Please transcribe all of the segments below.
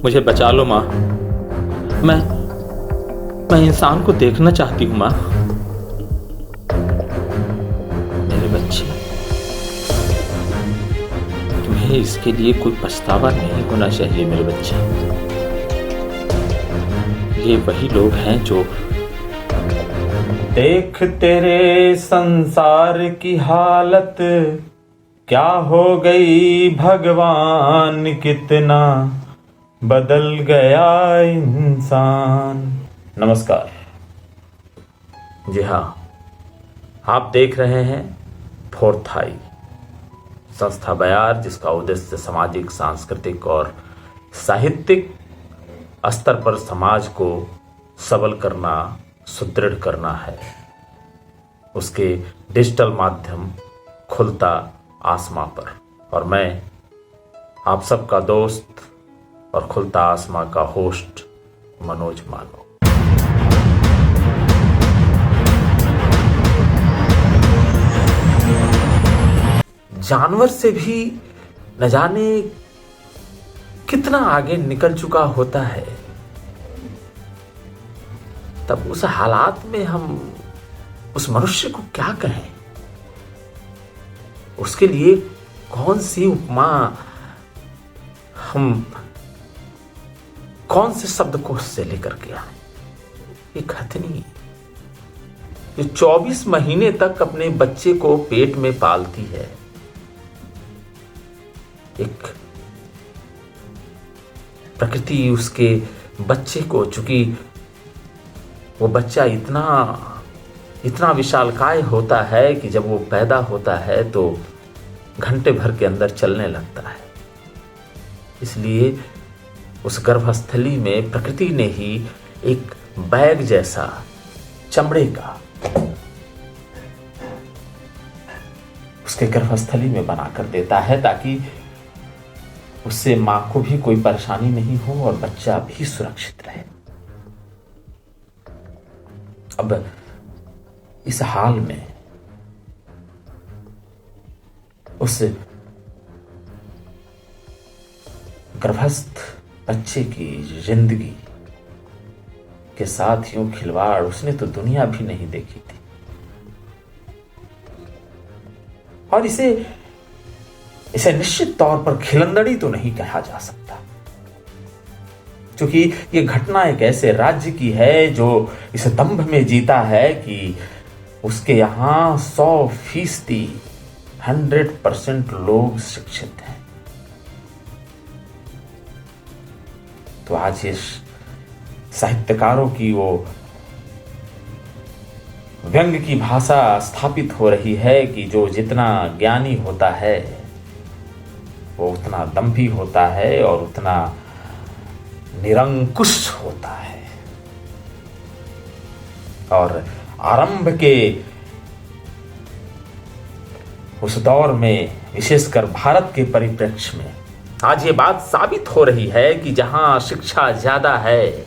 मुझे बचा लो माँ। मैं इंसान को देखना चाहती हूँ माँ। मेरे बच्चे, तुम्हें इसके लिए कोई पछतावा नहीं होना चाहिए मेरे बच्चे। ये वही लोग हैं जो देख तेरे संसार की हालत क्या हो गई, भगवान कितना बदल गया इंसान। नमस्कार। जी हाँ, आप देख रहे हैं फोर्थ आई संस्था बयार, जिसका उद्देश्य सामाजिक, सांस्कृतिक और साहित्यिक स्तर पर समाज को सबल करना, सुदृढ़ करना है। उसके डिजिटल माध्यम खुलता आसमां पर, और मैं आप सबका दोस्त और खुलता आसमां का होस्ट मनोज मानो। जानवर से भी न जाने कितना आगे निकल चुका होता है, तब उस हालात में हम उस मनुष्य को क्या कहें? उसके लिए कौन सी उपमा, हम कौन से शब्दकोश से लेकर के आए? एक हथनी जो 24 महीने तक अपने बच्चे को पेट में पालती है, एक प्रकृति उसके बच्चे को, चूंकि वो बच्चा इतना विशालकाय होता है कि जब वो पैदा होता है तो घंटे भर के अंदर चलने लगता है। इसलिए उस गर्भस्थली में प्रकृति ने ही एक बैग जैसा चमड़े का उसके गर्भस्थली में बनाकर देता है, ताकि उससे मां को भी कोई परेशानी नहीं हो और बच्चा भी सुरक्षित रहे। अब इस हाल में उस गर्भस्थ बच्चे की जिंदगी के साथ यूं खिलवाड़ उसने तो दुनिया भी नहीं देखी थी। और इसे निश्चित तौर पर खिलंदड़ी तो नहीं कहा जा सकता, क्योंकि ये घटना एक ऐसे राज्य की है जो इस दंभ में जीता है कि उसके यहां 100% 100% लोग शिक्षित हैं। तो आज इस साहित्यकारों की वो व्यंग की भाषा स्थापित हो रही है कि जो जितना ज्ञानी होता है वो उतना दंभी होता है और उतना निरंकुश होता है। और आरंभ के उस दौर में, विशेषकर भारत के परिप्रेक्ष्य में, आज ये बात साबित हो रही है कि जहां शिक्षा ज्यादा है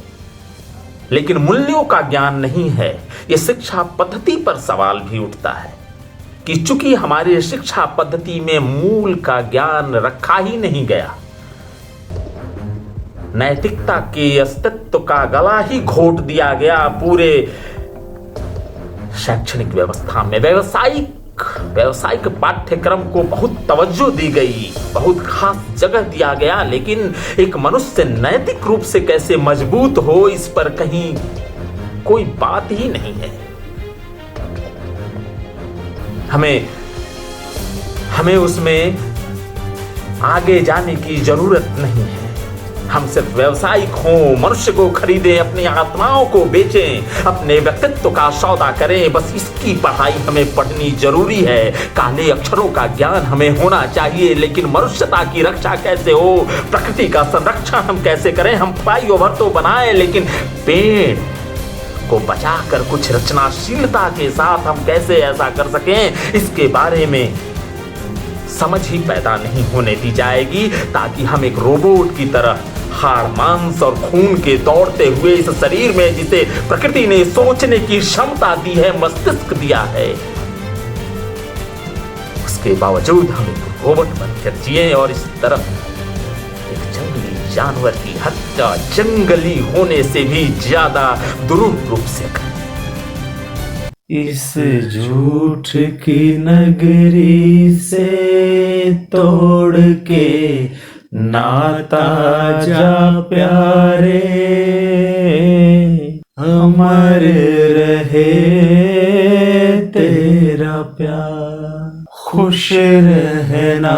लेकिन मूल्यों का ज्ञान नहीं है, ये शिक्षा पद्धति पर सवाल भी उठता है कि चूंकि हमारे शिक्षा पद्धति में मूल का ज्ञान रखा ही नहीं गया, नैतिकता के अस्तित्व का गला ही घोट दिया गया पूरे शैक्षणिक व्यवस्था में। व्यावसायिक पाठ्यक्रम को बहुत तवज्जो दी गई, बहुत खास जगह दिया गया, लेकिन एक मनुष्य नैतिक रूप से कैसे मजबूत हो, इस पर कहीं कोई बात ही नहीं है। हमें उसमें आगे जाने की जरूरत नहीं है। हम सिर्फ व्यावसायिक हों, मनुष्य को खरीदें, अपनी आत्माओं को बेचें, अपने व्यक्तित्व का सौदा करें, बस इसकी पढ़ाई हमें पढ़नी जरूरी है। काले अक्षरों का ज्ञान हमें होना चाहिए, लेकिन मनुष्यता की रक्षा कैसे हो, प्रकृति का संरक्षण हम कैसे करें, हम फ्लाईओवर तो बनाएं, लेकिन पेड़ को बचाकर कुछ रचनाशीलता के साथ हम कैसे ऐसा कर सकें, इसके बारे में समझ ही पैदा नहीं होने दी जाएगी, ताकि हम एक रोबोट की तरह हाड़, मांस और खून के दौड़ते हुए इस शरीर में, जिसे प्रकृति ने सोचने की क्षमता दी है, मस्तिष्क दिया है, उसके बावजूद हम एक रोबोट बनकर जिए और इस तरफ एक जंगली जानवर की हत्या जंगली होने से भी ज्यादा दुरूह रूप से करें। इस झूठ की नगरी से तोड़ के नाता जा प्यारे, अमर रहे तेरा प्यार, खुश रहना